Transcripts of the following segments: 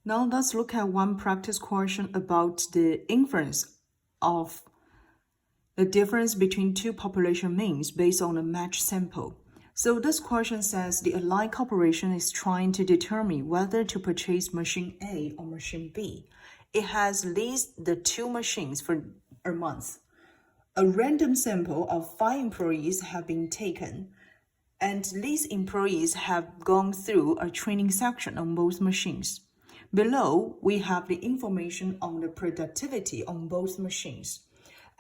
Now let's look at one practice question about the inference of the difference between two population means based on a matched sample. So this question says the Align Corporation is trying to determine whether to purchase machine A or machine B. It has leased the two machines for a month. A random sample of 5 employees have been taken, and these employees have gone through a training section on both machines. Below, we have the information on the productivity on both machines.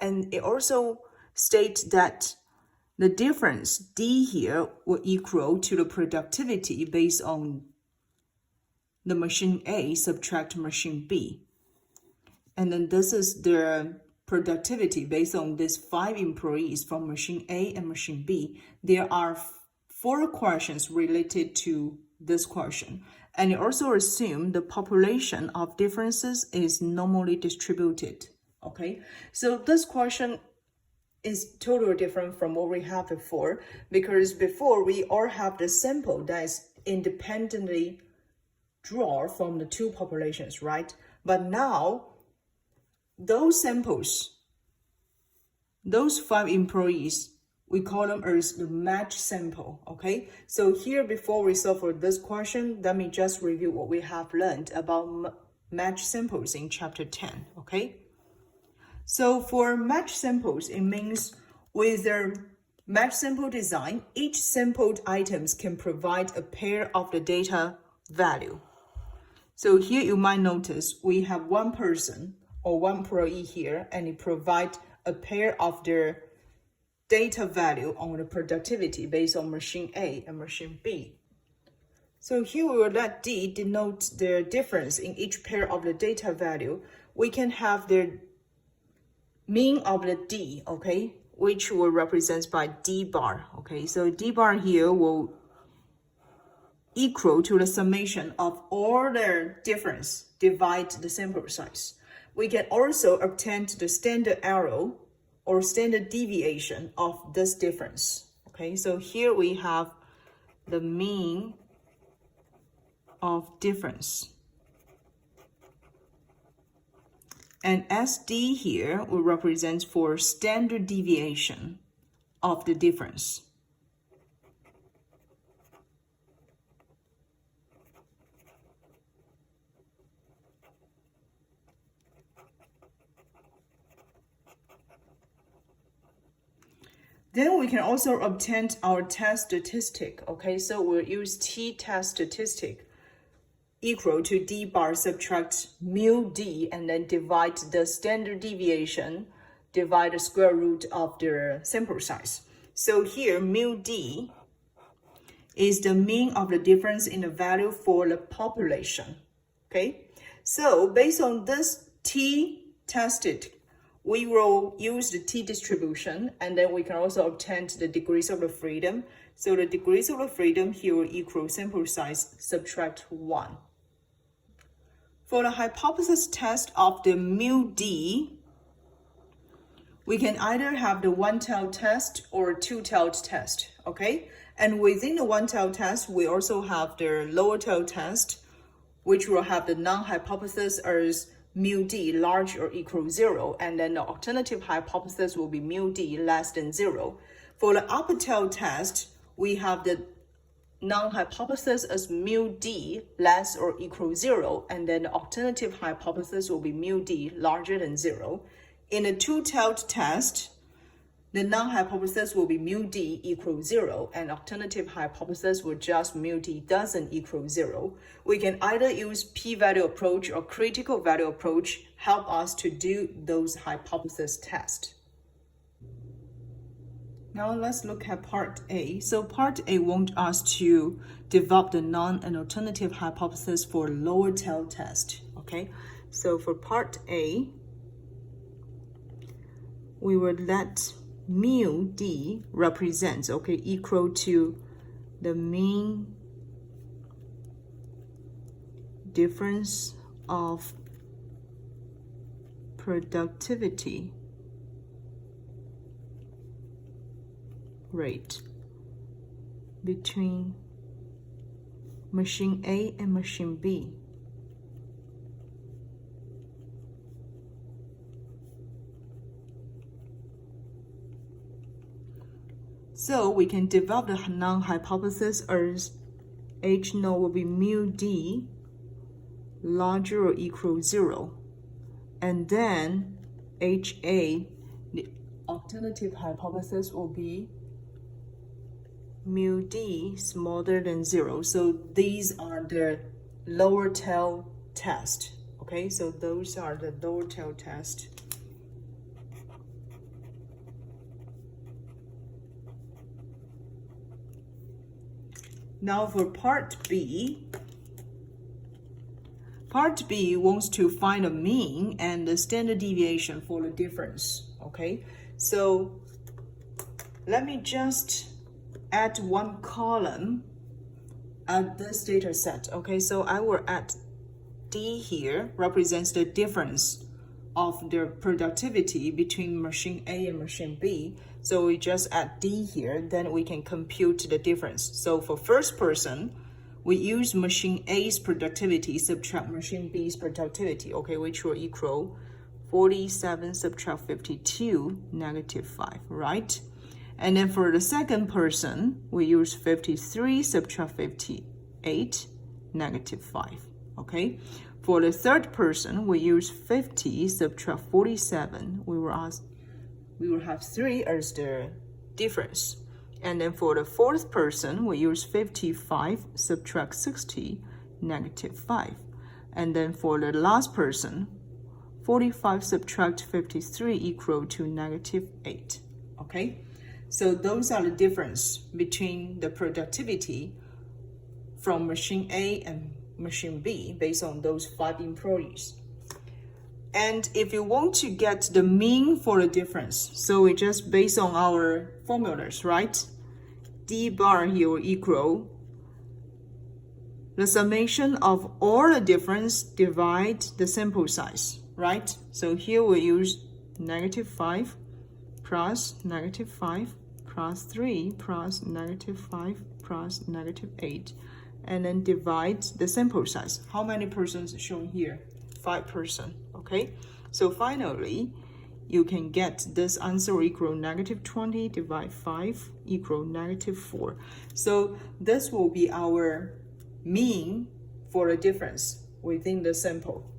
And it also states that the difference D here will equal to the productivity based on the machine A subtract machine B. And then this is the productivity based on these 5 employees from machine A and machine B. There are 4 questions related to this question. And it also assumes the population of differences is normally distributed. Okay, so this question is totally different from what we have before, because before we all have the sample that is independently drawn from the two populations, right? But now, those samples, those 5 employees, we call them as the match sample, okay? So here, before we solve for this question, let me just review what we have learned about match samples in chapter 10, okay? So for match samples, it means with their match sample design, each sampled items can provide a pair of the data value. So here you might notice we have one person or one employee here, and it provides a pair of their data value on the productivity based on machine A and machine B. So here we will let D denote the difference in each pair of the data value. We can have the mean of the D, okay, which will represent by D bar, okay. So D bar here will equal to the summation of all their difference divide the sample size. We can also obtain the standard error or standard deviation of this difference, okay. So here we have the mean of difference. And SD here will represent for standard deviation of the difference. Then we can also obtain our test statistic, okay? So we'll use t-test statistic equal to D bar subtract mu D and then divide the standard deviation, divide the square root of the sample size. So here mu D is the mean of the difference in the value for the population, okay? So based on this t tested, we will use the t distribution, and then we can also obtain the degrees of the freedom. So the degrees of the freedom here will equal sample size subtract 1. For the hypothesis test of the mu D, we can either have the one-tailed test or two-tailed test, okay? And within the one-tailed test, we also have the lower-tailed test, which will have the non-hypothesis as mu D large or equal 0, and then the alternative hypothesis will be mu D less than 0. For the upper-tailed test, we have the non-hypothesis as mu D less or equal 0, and then the alternative hypothesis will be mu D larger than 0. In a two-tailed test, the non-hypothesis will be mu D equals 0, and alternative hypothesis will just mu D doesn't equal 0. We can either use p-value approach or critical value approach help us to do those hypothesis tests. Now let's look at part A. So part A wants us to develop the non and alternative hypothesis for lower tail test, okay? So for part A, we would let mu D represents, okay, equal to the mean difference of productivity rate between machine A and machine B. So we can develop the null hypothesis as H null will be mu D larger or equal 0. And then HA, the alternative hypothesis will be mu D smaller than 0. So these are the lower tail test. Okay, so those are the lower tail test. Now for part B. Part B wants to find a mean and the standard deviation for the difference. Okay, so let me just add one column at this data set. Okay, so I will add D here, represents the difference of their productivity between machine A and machine B. So we just add D here, then we can compute the difference. So for first person, we use machine A's productivity subtract machine B's productivity, okay, which will equal 47 subtract 52, -5, right? And then for the second person, we use 53 subtract 58, -5, okay? For the third person, we use 50 subtract 47. We will have 3 as the difference. And then for the fourth person, we use 55 subtract 60, -5. And then for the last person, 45 subtract 53 equal to -8. Okay, so those are the difference between the productivity from machine A and machine B based on those 5 employees. And if you want to get the mean for the difference, so we just based on our formulas, right? D bar here will equal the summation of all the difference divide the sample size, right? So here we use -5 plus -5 plus 3 plus -5 plus -8, and then divide the sample size. How many persons shown here? 5 persons, okay? So finally, you can get this answer equal -20 divide 5 equal -4. So this will be our mean for the difference within the sample.